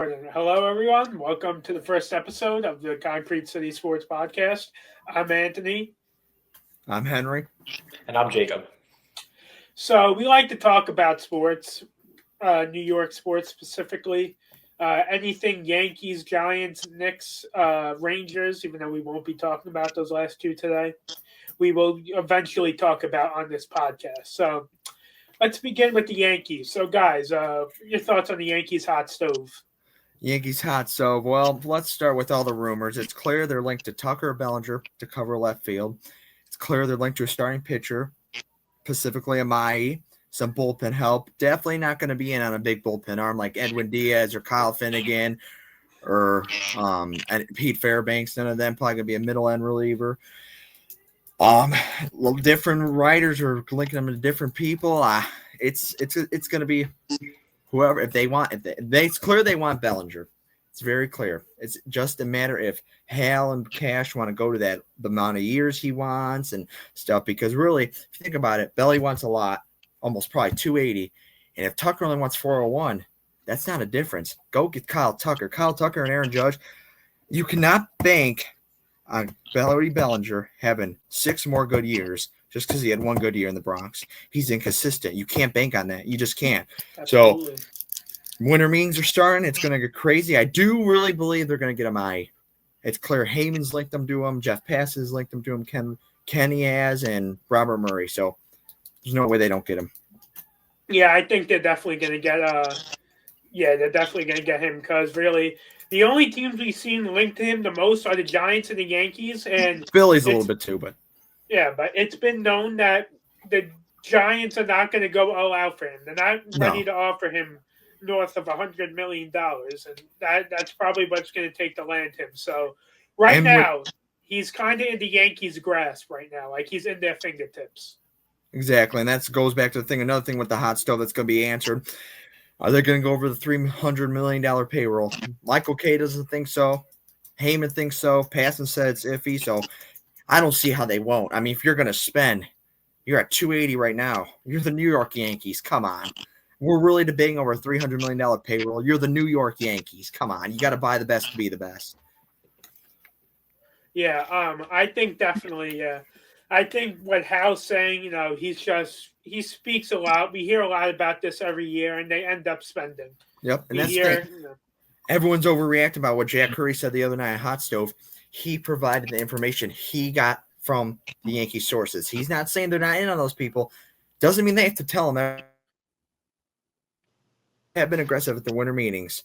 Hello, everyone. Welcome to the first episode of the Concrete City Sports Podcast. I'm Anthony. I'm Henry. And I'm Jacob. So, we like to talk about sports, New York sports specifically. Anything Yankees, Giants, Knicks, Rangers, even though we won't be talking about those last two today, we will eventually talk about on this podcast. So, let's begin with the Yankees. So, guys, your thoughts on the Yankees hot stove? Yankees hot stove. Well, let's start with all the rumors. It's clear they're linked to Tucker Bellinger to cover left field. It's clear they're linked to a starting pitcher, specifically Amai. Some bullpen help. Definitely not going to be in on a big bullpen arm like Edwin Diaz or Kyle Finnegan or and Pete Fairbanks. None of them. Probably going to be a middle end reliever. Different writers are linking them to different people. It's going to be whoever, if they want, it's clear they want Bellinger. It's very clear. It's just a matter if Hal and Cash want to go to the amount of years he wants and stuff. Because really, if you think about it, Belly wants a lot, almost probably 280. And if Tucker only wants 401, that's not a difference. Go get Kyle Tucker. Kyle Tucker and Aaron Judge. You cannot bank on Bellinger having 6 more good years just because he had 1 good year in the Bronx. He's inconsistent. You can't bank on that. You just can't. Absolutely. So winter meetings are starting. It's going to get crazy. I do really believe they're going to get him. It's clear Heyman's linked them to him. Jeff Pass has linked them to him. Kenny has and Robert Murray. So there's no way they don't get him. Yeah, I think they're definitely going to get they're definitely going to get him because really the only teams we've seen linked to him the most are the Giants and the Yankees. And Philly's a little bit too, but. Yeah, but it's been known that the Giants are not going to go all out for him. They're not ready to offer him north of $100 million, and that's probably what's going to take to land him. So now, he's kind of in the Yankees' grasp right now. Like, he's in their fingertips. Exactly, and that goes back to the thing. Another thing with the hot stove that's going to be answered. Are they going to go over the $300 million payroll? Michael K doesn't think so. Heyman thinks so. Passan said it's iffy, so I don't see how they won't. I mean, if you're going to spend, you're at 280 right now. You're the New York Yankees. Come on. We're really debating over a $300 million payroll. You're the New York Yankees. Come on. You got to buy the best to be the best. Yeah, I think definitely, yeah. I think what Hal's saying, he speaks a lot. We hear a lot about this every year, and they end up spending. Yep, and that's the thing. Everyone's overreacting about what Jack Curry said the other night at Hot Stove. He provided the information he got from the Yankee sources. He's not saying they're not in on those people. Doesn't mean they have to tell them. They have been aggressive at the winter meetings.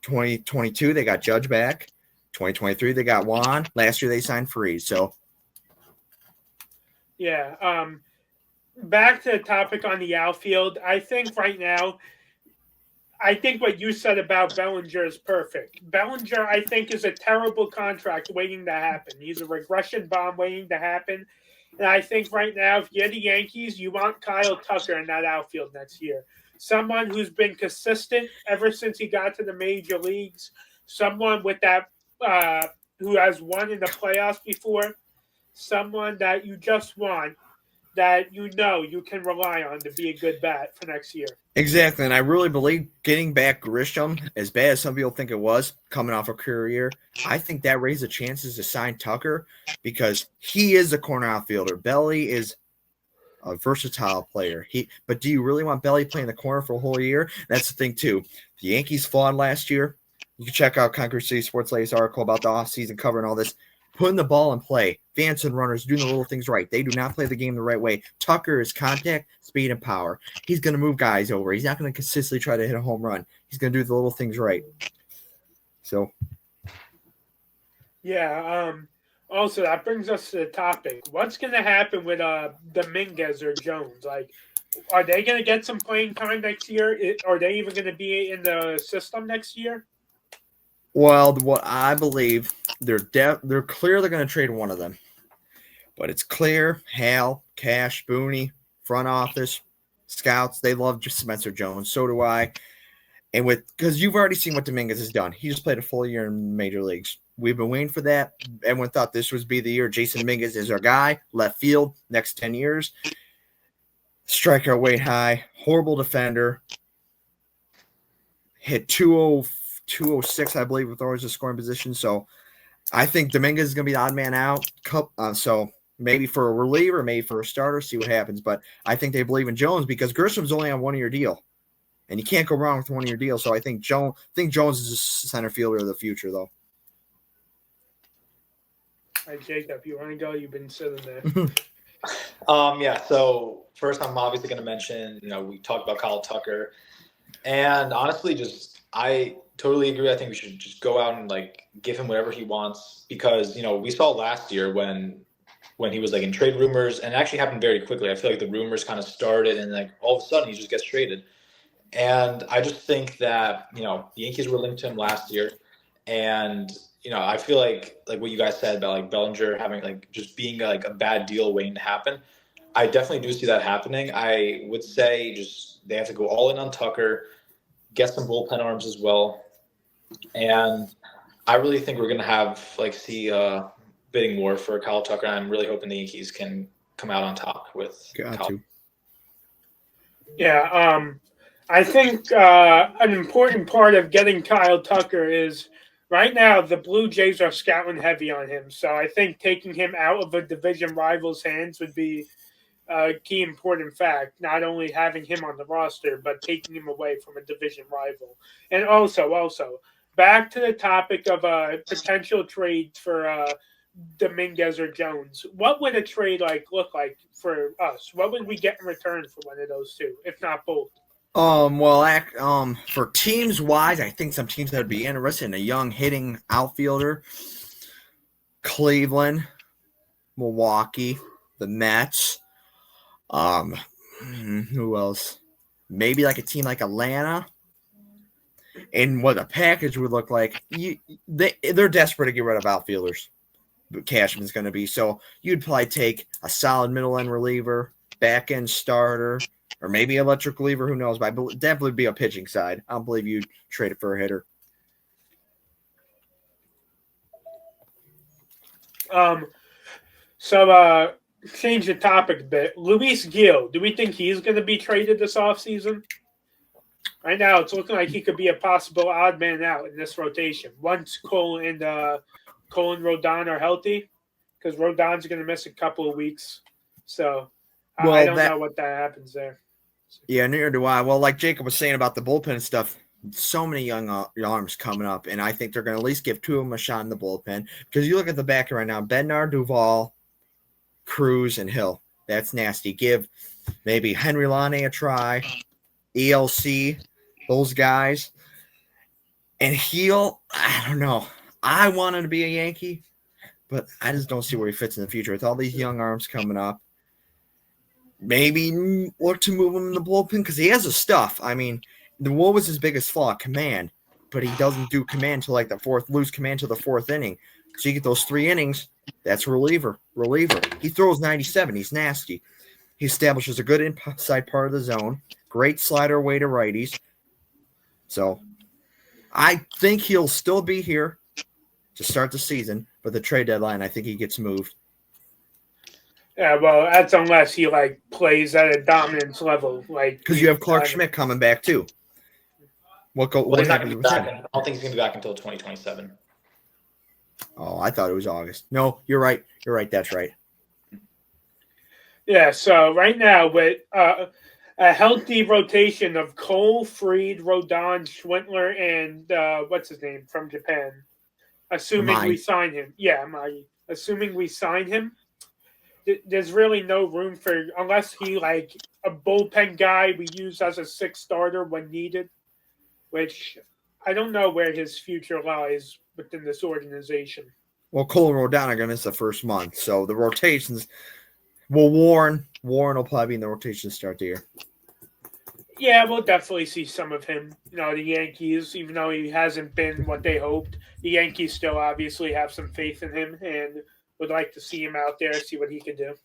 2022, they got Judge back. 2023, they got Juan. Last year, they signed Freeze. So, yeah. Back to the topic on the outfield. I think right now, what you said about Bellinger is perfect. Bellinger, I think, is a terrible contract waiting to happen. He's a regression bomb waiting to happen. And I think right now, if you're the Yankees, you want Kyle Tucker in that outfield next year. Someone who's been consistent ever since he got to the major leagues. Someone with that who has won in the playoffs before. Someone that you just want, that you can rely on to be a good bat for next year. Exactly, and I really believe getting back Grisham, as bad as some people think it was, coming off a career year, I think that raised the chances to sign Tucker because he is a corner outfielder. Belly is a versatile player. But do you really want Belly playing the corner for a whole year? That's the thing, too. The Yankees flawed last year. You can check out Concrete City Sports latest article about the offseason cover and all this. Putting the ball in play, advancing runners, doing the little things right. They do not play the game the right way. Tucker is contact, speed, and power. He's going to move guys over. He's not going to consistently try to hit a home run. He's going to do the little things right. So. Yeah. Also, that brings us to the topic. What's going to happen with Dominguez or Jones? Like, are they going to get some playing time next year? Are they even going to be in the system next year? Well, what I believe, they're clear they're going to trade one of them. But it's clear Hal, Cash, Booney, front office, scouts, they love Spencer Jones. So do I. And because you've already seen what Dominguez has done. He just played a full year in major leagues. We've been waiting for that. Everyone thought this would be the year. Jason Dominguez is our guy. Left field, next 10 years. Strikeout weight high. Horrible defender. Hit 206, I believe, with always a scoring position. So I think Dominguez is going to be the odd man out. So maybe for a reliever, maybe for a starter, see what happens. But I think they believe in Jones because Grisham's only on 1 year deal, and you can't go wrong with 1 year deal. So I think Jones is a center fielder of the future, though. All right, Jacob, you want to go? You've been sitting there. Yeah. So first, I'm obviously going to mention, we talked about Kyle Tucker, and honestly, I totally agree. I think we should just go out and give him whatever he wants because we saw last year when he was in trade rumors, and it actually happened very quickly. I feel like the rumors kind of started, and all of a sudden he just gets traded. And I just think that the Yankees were linked to him last year, and I feel like what you guys said about Bellinger having just being a bad deal waiting to happen. I definitely do see that happening. I would say just they have to go all in on Tucker, get some bullpen arms as well, and I really think we're gonna have see a bidding war for Kyle Tucker. I'm really hoping the Yankees can come out on top with Kyle. Yeah, I think an important part of getting Kyle Tucker is right now the Blue Jays are scouting heavy on him. So I think taking him out of a division rival's hands would be a key important fact. Not only having him on the roster, but taking him away from a division rival. And also back to the topic of potential trades for Dominguez or Jones. What would a trade look like for us? What would we get in return for one of those two, if not both? For teams wise, I think some teams that would be interested in a young hitting outfielder. Cleveland, Milwaukee, the Mets. Who else? Maybe a team like Atlanta. And what a package would look like. They're desperate to get rid of outfielders. Cashman's going to be. So you'd probably take a solid middle end reliever, back end starter, or maybe electric reliever. Who knows? But I definitely be a pitching side. I don't believe you'd trade it for a hitter. So change the topic a bit. Luis Gil, do we think he's going to be traded this offseason? Right now, it's looking like he could be a possible odd man out in this rotation once Cole and Rodon are healthy, because Rodon's going to miss a couple of weeks. So I don't know what that happens there. Yeah, neither do I. Well, like Jacob was saying about the bullpen and stuff, so many young arms coming up, and I think they're going to at least give two of them a shot in the bullpen. Because you look at the back right now, Bednar, Duvall, Cruz, and Hill. That's nasty. Give maybe Henry Lane a try, ELC, those guys. And Heel, I don't know. I want him to be a Yankee, but I just don't see where he fits in the future. With all these young arms coming up, maybe look to move him in the bullpen because he has the stuff. I mean, what was his biggest flaw? Command. But he doesn't do command till lose command to the fourth inning. So you get those 3 innings, that's reliever. He throws 97. He's nasty. He establishes a good inside part of the zone. Great slider away to righties. So I think he'll still be here to start the season, but the trade deadline, I think he gets moved. Yeah, well, that's unless he plays at a dominance level, because you have Clark Schmidt coming back too. What happens with him? I don't think he's going to be back until 2027. Oh, I thought it was August. No, you're right. That's right. Yeah. So right now with a healthy rotation of Cole, Fried, Rodon, Schwindler, and what's his name from Japan. Assuming we sign him. Yeah, assuming we sign him, there's really no room for, unless he a bullpen guy we use as a 6th starter when needed, which I don't know where his future lies within this organization. Well, Cole and Rodon are going to miss the first month, so the rotations. Well, Warren will probably be in the rotation to start the year. Yeah, we'll definitely see some of him. The Yankees, even though he hasn't been what they hoped, the Yankees still obviously have some faith in him and would like to see him out there, see what he can do.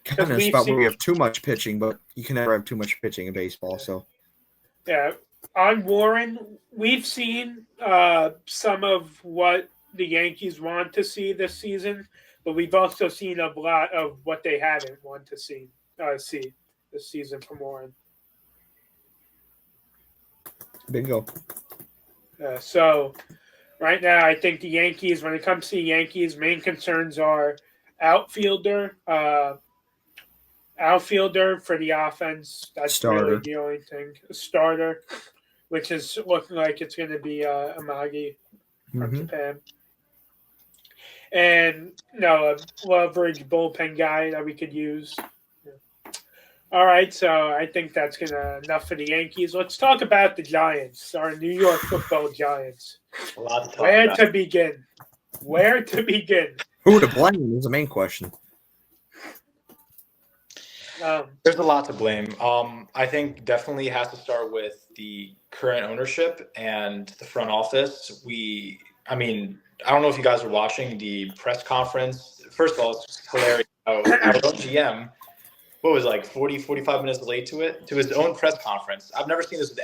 Kind of a spot where we have too much pitching, but you can never have too much pitching in baseball. So, yeah, on Warren, we've seen some of what the Yankees want to see this season, but we've also seen a lot of what they haven't want to see this season from Warren. Bingo. So right now, I think the Yankees, when it comes to the Yankees, main concerns are outfielder, outfielder for the offense. That's really Starter. the only thing. A starter, which is looking like it's going to be Amagi from Mm-hmm. Japan. And no, a leverage bullpen guy that we could use. All right, so I think that's gonna enough for the Yankees. Let's talk about the Giants, our New York Football Giants. A lot to talk Where about. to begin? Where to begin? Who to blame is the main question. There's a lot to blame. I think definitely has to start with the current ownership and the front office. I don't know if you guys were watching the press conference. First of all, it's just hilarious how our own GM, what was it, like 45 minutes late to his own press conference. I've never seen this with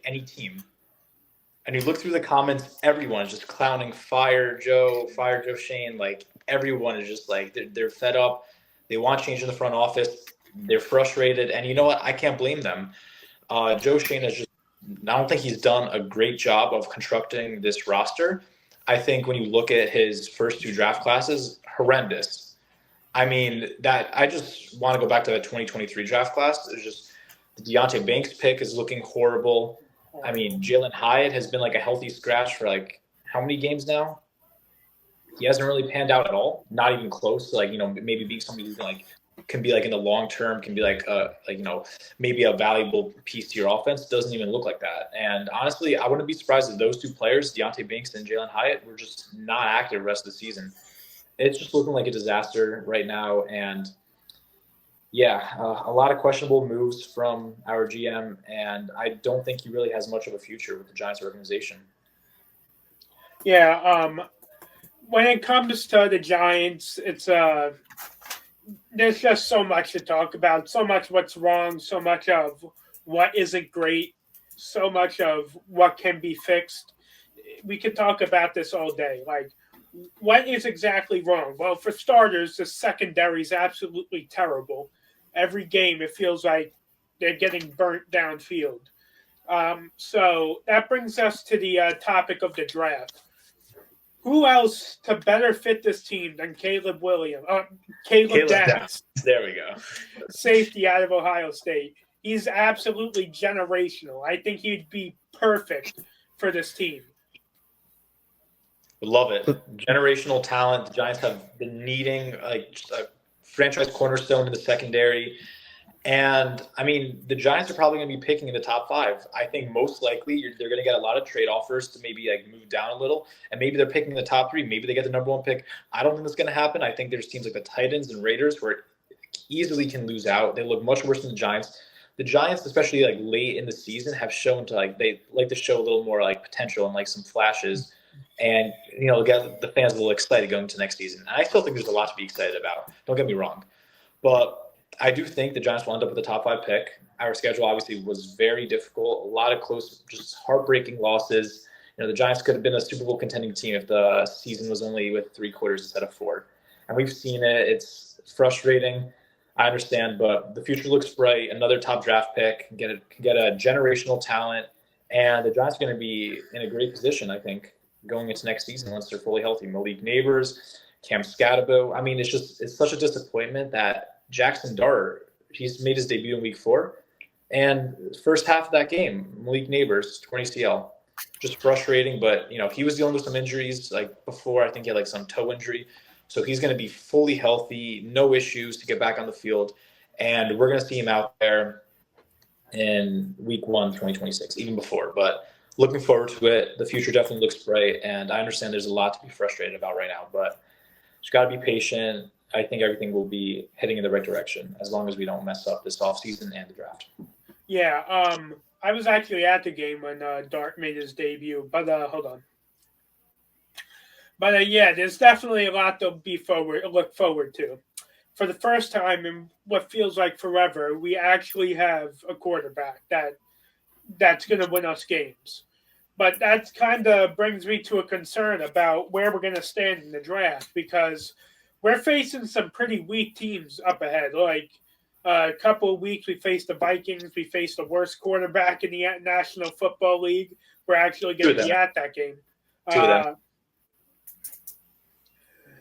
any team. And you look through the comments, everyone is just clowning fire Joe Shane. Like everyone is just like they're fed up. They want change in the front office. They're frustrated, and you know what? I can't blame them. Joe Shane I don't think he's done a great job of constructing this roster. I think when you look at his first two draft classes, horrendous. I mean, I just want to go back to that 2023 draft class. It's just the Deontay Banks pick is looking horrible. I mean, Jalen Hyatt has been like a healthy scratch for like how many games now? He hasn't really panned out at all. Not even close to maybe being somebody who can be like in the long term, can be maybe a valuable piece to your offense. Doesn't even look like that. And honestly, I wouldn't be surprised if those two players, Deontay Banks and Jalen Hyatt, were just not active the rest of the season. It's just looking like a disaster right now. And yeah, a lot of questionable moves from our GM, and I don't think he really has much of a future with the Giants organization. Yeah, when it comes to the Giants, it's there's just so much to talk about, so much what's wrong, so much of what isn't great, so much of what can be fixed. We could talk about this all day. Like, what is exactly wrong? Well, for starters, the secondary is absolutely terrible. Every game, it feels like they're getting burnt downfield. So that brings us to the topic of the draft. Who else to better fit this team than Caleb Downs, There we go. safety out of Ohio State? He's absolutely generational. I think he'd be perfect for this team. Love it. Generational talent. The Giants have been needing just a franchise cornerstone in the secondary. And, I mean, the Giants are probably going to be picking in the top 5. I think most likely they're going to get a lot of trade offers to maybe move down a little. And maybe they're picking in the top 3. Maybe they get the number 1 pick. I don't think that's going to happen. I think there's teams like the Titans and Raiders where easily can lose out. They look much worse than the Giants. The Giants, especially late in the season, have shown they like to show a little more potential and some flashes. And, get the fans a little excited going into next season. And I still think there's a lot to be excited about. Don't get me wrong. But I do think the Giants will end up with a top 5 pick. Our schedule obviously was very difficult. A lot of close, just heartbreaking losses. The Giants could have been a Super Bowl contending team if the season was only with 3 quarters instead of 4. And we've seen it. It's frustrating. I understand, but the future looks bright. Another top draft pick, get a generational talent, and the Giants are going to be in a great position, I think, going into next season once they're fully healthy. Malik Neighbors, Cam Scatabo. I mean, it's such a disappointment that Jackson Dart, he's made his debut in week 4. And first half of that game, Malik Neighbors, torn ACL. Just frustrating, but, he was dealing with some injuries before. I think he had some toe injury. So he's going to be fully healthy, no issues to get back on the field. And we're going to see him out there in week 1, 2026, even before. But looking forward to it. The future definitely looks bright. And I understand there's a lot to be frustrated about right now, but just got to be patient. I think everything will be heading in the right direction as long as we don't mess up this offseason and the draft. Yeah, I was actually at the game when Dart made his debut, but hold on. But yeah, there's definitely a lot to look forward to. For the first time in what feels like forever, we actually have a quarterback that's going to win us games. But that kind of brings me to a concern about where we're going to stand in the draft because we're facing some pretty weak teams up ahead. A couple of weeks, we faced the Vikings. We faced the worst quarterback in the National Football League. we're actually going to be at that game. Two of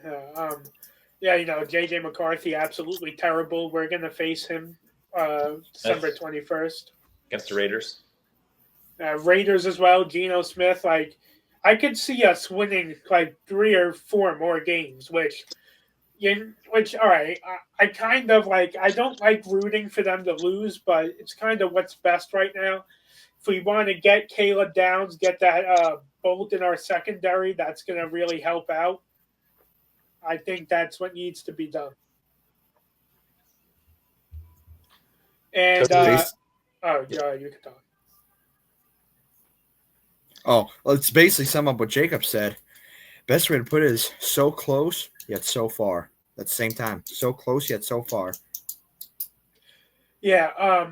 them. Yeah, JJ McCarthy, absolutely terrible. We're going to face him December 21st. Against the Raiders. Raiders as well, Geno Smith. I could see us winning 3 or 4 more games, which all right, I kind of I don't like rooting for them to lose, but it's kind of what's best right now. If we want to get Caleb Downs, get that bolt in our secondary, that's going to really help out. I think that's what needs to be done. And you can talk. Oh, well, it's basically sum up what Jacob said. Best way to put it is so close yet so far. At the same time, so close yet so far. Yeah.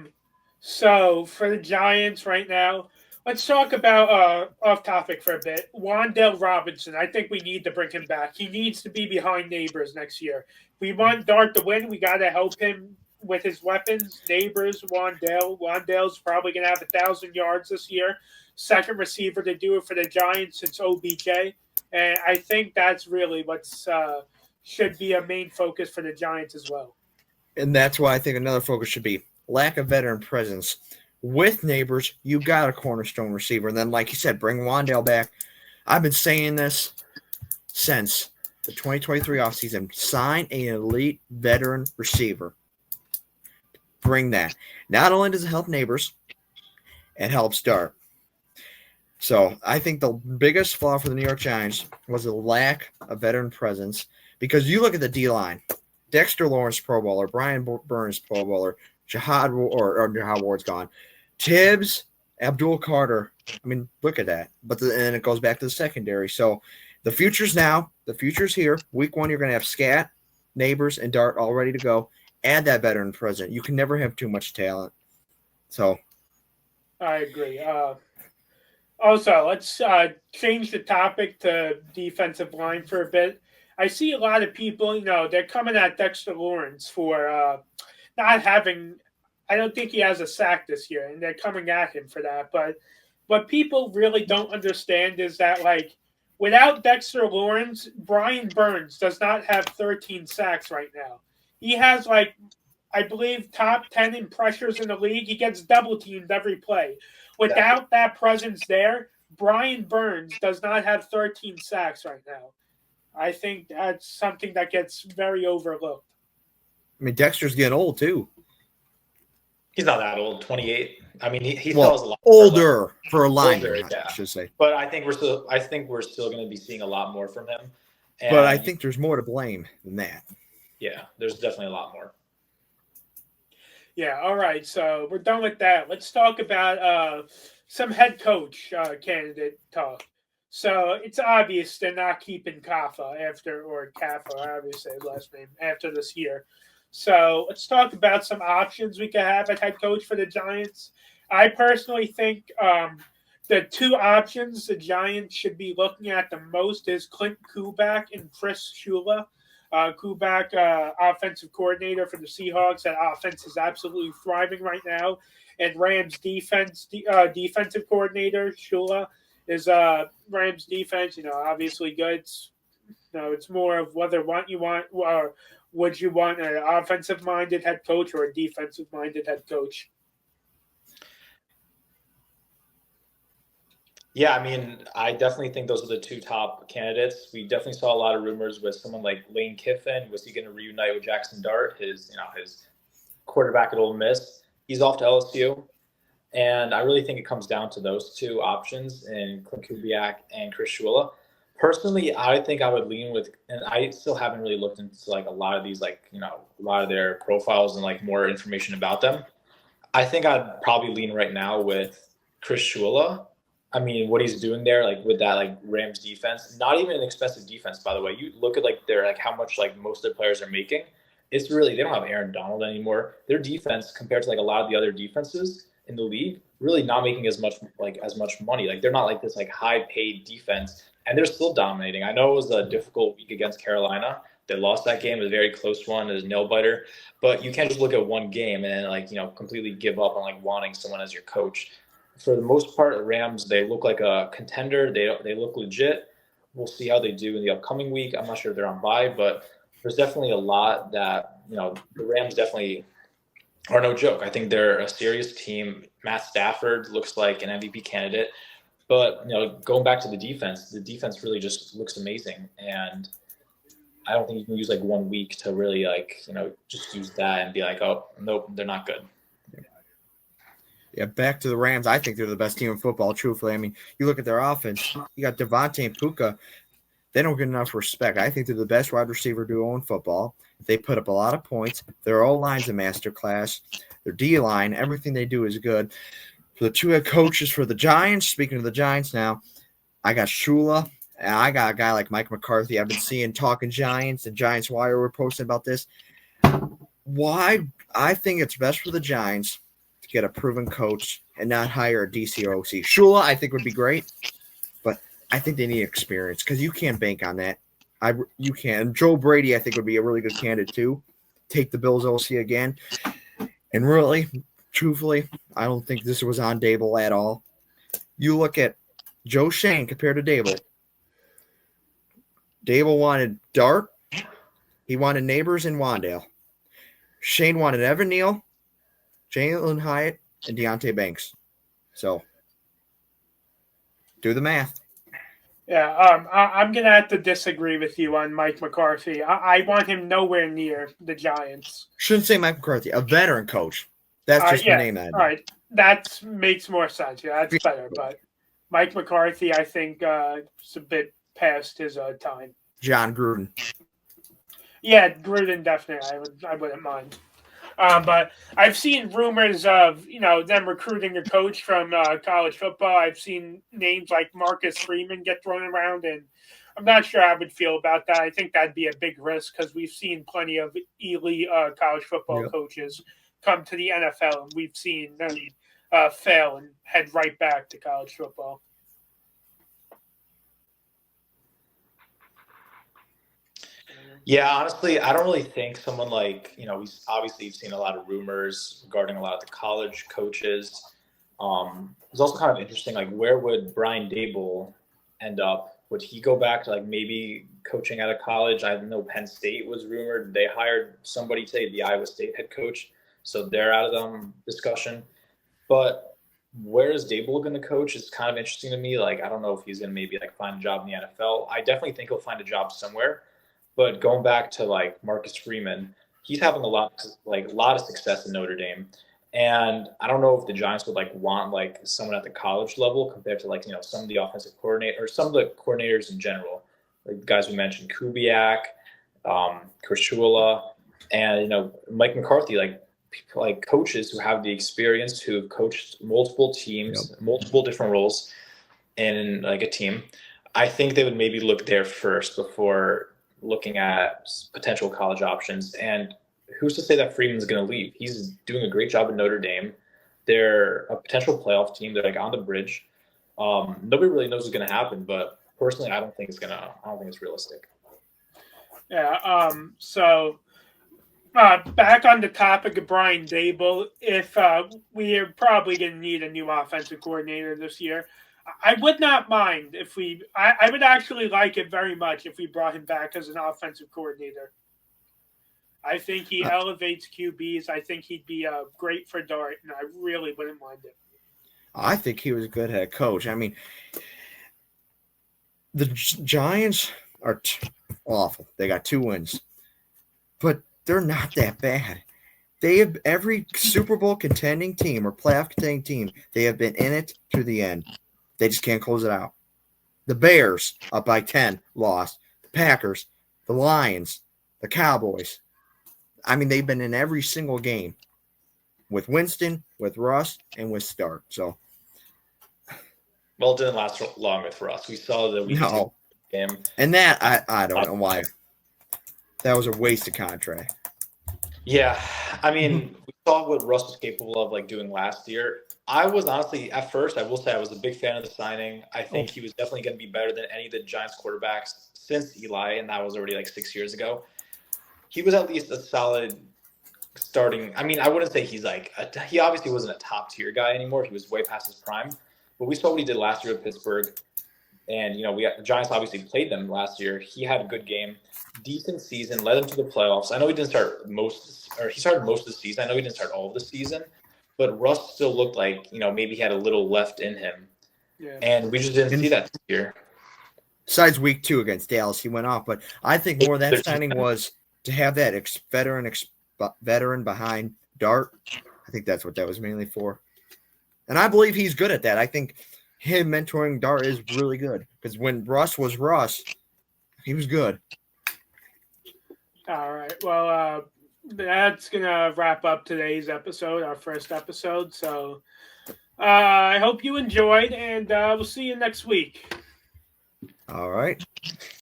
So for the Giants right now, let's talk about off topic for a bit. Wan'Dale Robinson. I think we need to bring him back. He needs to be behind Neighbors next year. If we want Dart to win, we got to help him with his weapons. Neighbors, Wan'Dale. Wan'Dale's probably going to have 1,000 yards this year. Second receiver to do it for the Giants since OBJ. And I think that's really what's should be a main focus for the Giants as well. And that's why I think another focus should be lack of veteran presence. With Neighbors, you got a cornerstone receiver. And then, like you said, bring Wan'Dale back. I've been saying this since the 2023 offseason. Sign an elite veteran receiver. Bring that. Not only does it help Neighbors, it helps Dart. So I think the biggest flaw for the New York Giants was the lack of veteran presence. Because you look at the D-line, Dexter Lawrence, Pro Bowler, Brian Burns, Pro Bowler, Jihad Ward's gone, Tibbs, Abdul Carter. I mean, look at that. And it goes back to the secondary. So the future's now. The future's here. Week 1, you're going to have Scat, Neighbors, and Dart all ready to go. Add that veteran presence. You can never have too much talent. So I agree. Also, let's change the topic to defensive line for a bit. I see a lot of people, they're coming at Dexter Lawrence for not having – I don't think he has a sack this year, and they're coming at him for that. But what people really don't understand is that, without Dexter Lawrence, Brian Burns does not have 13 sacks right now. He has, I believe, top 10 in pressures in the league. He gets double-teamed every play. Without that presence there, Brian Burns does not have 13 sacks right now. I think that's something that gets very overlooked. I mean, Dexter's getting old, too. He's not that old, 28. I mean, he still has a lot older for a lineman, yeah. I should say. But I think we're still going to be seeing a lot more from him. And but I think there's more to blame than that. Yeah, there's definitely a lot more. Yeah, all right. So we're done with that. Let's talk about some head coach candidate talk. So it's obvious they're not keeping Kaffa obviously his last name, after this year. So let's talk about some options we could have at head coach for the Giants. I personally think the 2 options the Giants should be looking at the most is Clint Kubiak and Chris Shula. Kubiak, offensive coordinator for the Seahawks. That offense is absolutely thriving right now. And Rams defensive coordinator, Shula, is Rams defense, obviously good. It's more of whether would you want an offensive-minded head coach or a defensive-minded head coach? Yeah, I mean, I definitely think those are the 2 top candidates. We definitely saw a lot of rumors with someone like Lane Kiffin. Was he going to reunite with Jackson Dart, his quarterback at Ole Miss? He's off to LSU. And I really think it comes down to those 2 options in Clint Kubiak and Chris Shula. Personally, I think I would lean with, and I still haven't really looked into a lot of these, a lot of their profiles and more information about them. I think I'd probably lean right now with Chris Shula. I mean, what he's doing there, with that Rams defense, not even an expensive defense, by the way. You look at their how much most of their players are making. It's really, they don't have Aaron Donald anymore. Their defense compared to a lot of the other defenses in the league, really not making as much money. They're not this high paid defense, and they're still dominating. I know it was a difficult week against Carolina. They lost that game. It was a very close one. It was a nail biter. But you can't just look at one game and completely give up on wanting someone as your coach. for the most part, the Rams, they look like a contender. They look legit. We'll see how they do in the upcoming week. I'm not sure if they're on bye, but there's definitely a lot that, the Rams definitely are no joke. I think they're a serious team. Matt Stafford looks like an MVP candidate. But, going back to the defense really just looks amazing. And I don't think you can use like 1 week to really just use that and be like, oh, nope, they're not good. Yeah, back to the Rams. I think they're the best team in football, truthfully. I mean, you look at their offense, you got Devontae and Puka. They don't get enough respect. I think they're the best wide receiver duo in football. They put up a lot of points. Their O-line's a masterclass. Their D-line, everything they do is good. For the two head coaches for the Giants, speaking of the Giants now, I got Shula, and I got a guy like Mike McCarthy. I've been seeing Talking Giants and Giants Wire were posting about this. Why? I think it's best for the Giants to get a proven coach and not hire a DC or OC. Shula, I think, would be great, but I think they need experience because you can't bank on that. You can. Joe Brady, I think, would be a really good candidate too. Take the Bills OC again. And really, truthfully, I don't think this was on Dable at all. You look at Joe Shane compared to Dable. Dable wanted Dart. He wanted Neighbors and Wandale. Shane wanted Evan Neal, Jalen Hyatt, and Deontay Banks. So, do the math. Yeah, I'm going to have to disagree with you on Mike McCarthy. I want him nowhere near the Giants. Shouldn't say Mike McCarthy, a veteran coach. That's just the name. All right, that makes more sense. Yeah, that's better. But Mike McCarthy, I think, is a bit past his time. John Gruden. Yeah, Gruden definitely. I wouldn't mind. But I've seen rumors of them recruiting a coach from college football. I've seen names like Marcus Freeman get thrown around, and I'm not sure how I would feel about that. I think that'd be a big risk because we've seen plenty of elite college football coaches come to the NFL, and we've seen them fail and head right back to college football. Yeah, honestly, I don't really think someone like, we've seen a lot of rumors regarding a lot of the college coaches. It's also kind of interesting, like, where would Brian Dable end up? Would he go back to, like, maybe coaching at a college? I know Penn State was rumored. They hired somebody today, the Iowa State head coach, so they're out of the discussion. But where is Dable going to coach is kind of interesting to me. Like, I don't know if he's going to maybe, like, find a job in the NFL. I definitely think he'll find a job somewhere. But going back to like Marcus Freeman, he's having a lot of success in Notre Dame, and I don't know if the Giants would want someone at the college level compared to some of the offensive coordinator or some of the coordinators in general, like the guys we mentioned, Kubiak, Kershula, and Mike McCarthy, like coaches who have the experience, who have coached multiple teams, multiple different roles in like a team. I think they would maybe look there first before looking at potential college options. And who's to say that Freeman's going to leave? He's doing a great job at Notre Dame. They're a potential playoff team. They're on the bridge. Nobody really knows what's going to happen, but personally, I don't think it's realistic. Yeah. So back on the topic of Brian Dable, if we are probably going to need a new offensive coordinator this year, I would not mind if I would actually like it very much if we brought him back as an offensive coordinator. I think he elevates QBs. I think he'd be great for Dart, and I really wouldn't mind it. I think he was a good head coach. I mean, the Giants are awful. They got 2 wins, but they're not that bad. They have every Super Bowl contending team or playoff contending team. They have been in it to the end. They just can't close it out. The Bears, up by 10, lost. The Packers, the Lions, the Cowboys. I mean, they've been in every single game with Winston, with Russ, and with Stark. So, well, it didn't last long with Russ. We saw the game. And that, I don't know why. That was a wasted contract. Yeah. I mean, we saw what Russ was capable of doing last year. I was honestly, at first, I will say I was a big fan of the signing. I think he was definitely going to be better than any of the Giants quarterbacks since Eli, and that was already 6 years ago. He was at least a solid starting. I mean, I wouldn't say he's like he obviously wasn't a top tier guy anymore. He was way past his prime. But we saw what he did last year with Pittsburgh, and the Giants obviously played them last year. He had a good game, decent season, led them to the playoffs. I know he didn't start he started most of the season. I know he didn't start all of the season, but Russ still looked like maybe he had a little left in him, and we just didn't see that this year. Besides week 2 against Dallas, he went off. But I think more of that signing was to have that veteran behind Dart. I think that's what that was mainly for. And I believe he's good at that. I think him mentoring Dart is really good. Because when Russ was Russ, he was good. All right. Well, that's going to wrap up today's episode, our first episode. So I hope you enjoyed, and we'll see you next week. All right.